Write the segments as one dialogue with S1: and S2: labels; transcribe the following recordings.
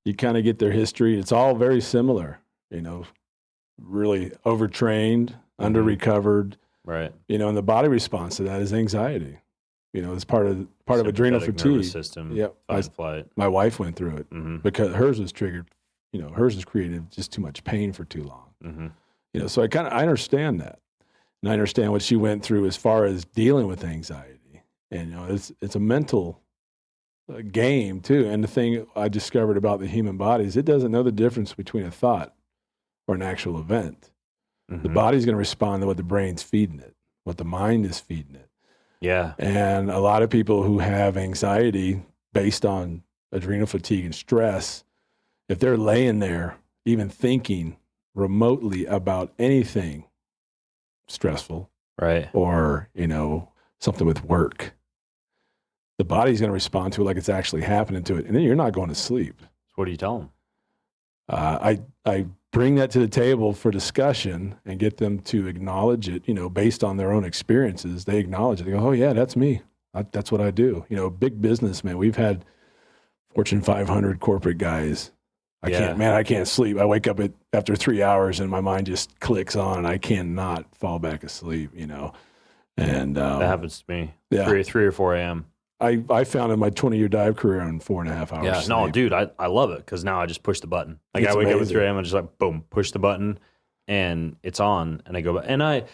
S1: You kind of get their history. It's all very similar, you know, really overtrained, under-recovered.
S2: Right.
S1: You know, and the body response to that is anxiety. You know, it's part of adrenal fatigue.
S2: Nervous system.
S1: Yep.
S2: Fight and flight.
S1: My wife went through it because hers was triggered. You know, hers was created just too much pain for too long. You know, so I understand that, and I understand what she went through as far as dealing with anxiety. And you know, it's a mental game too. And the thing I discovered about the human body is it doesn't know the difference between a thought or an actual event. The body's going to respond to what the brain's feeding it, what the mind is feeding it.
S2: Yeah.
S1: And a lot of people who have anxiety based on adrenal fatigue and stress, if they're laying there even thinking remotely about anything stressful,
S2: right,
S1: or, you know, something with work, the body's going to respond to it like it's actually happening to it. And then you're not going to sleep.
S2: So what do you tell them?
S1: I bring that to the table for discussion and get them to acknowledge it, you know, based on their own experiences. They acknowledge it. They go, oh yeah, that's me. That's what I do. You know, big businessman. We've had Fortune 500 corporate guys. I can't sleep. I wake up after 3 hours and my mind just clicks on and I cannot fall back asleep, you know. And
S2: that happens to me.
S1: Yeah.
S2: 3 or 4 a.m.
S1: I found in my 20-year dive career on 4.5 hours.
S2: Yeah, no, dude, I love it because now I just push the button. Like
S1: It's
S2: I wake up at
S1: amazing.
S2: 3 a.m. and just like boom, push the button, and it's on. And I go, and I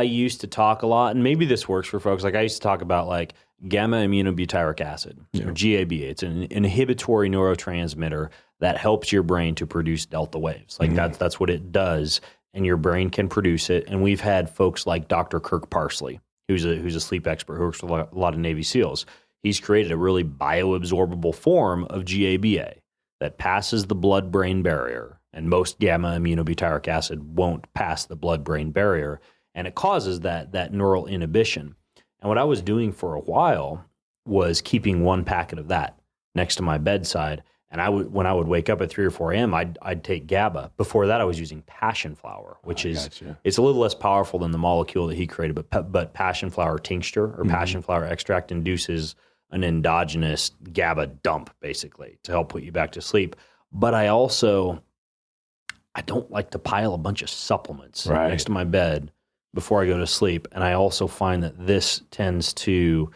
S2: used to talk a lot, and maybe this works for folks. Like I used to talk about like gamma aminobutyric acid, or GABA. It's an inhibitory neurotransmitter that helps your brain to produce delta waves. Like that's what it does, and your brain can produce it. And we've had folks like Dr. Kirk Parsley, who's a sleep expert who works with a lot of Navy SEALs. He's created a really bioabsorbable form of GABA that passes the blood-brain barrier, and most gamma aminobutyric acid won't pass the blood-brain barrier, and it causes that neural inhibition. And what I was doing for a while was keeping one packet of that next to my bedside, and when I would wake up at 3 or 4 a.m., I'd take GABA. Before that, I was using passion flower, which it's a little less powerful than the molecule that he created, but passion flower tincture or passion flower extract induces an endogenous GABA dump, basically, to help put you back to sleep. But I don't like to pile a bunch of supplements next to my bed before I go to sleep. And I also find that this tends to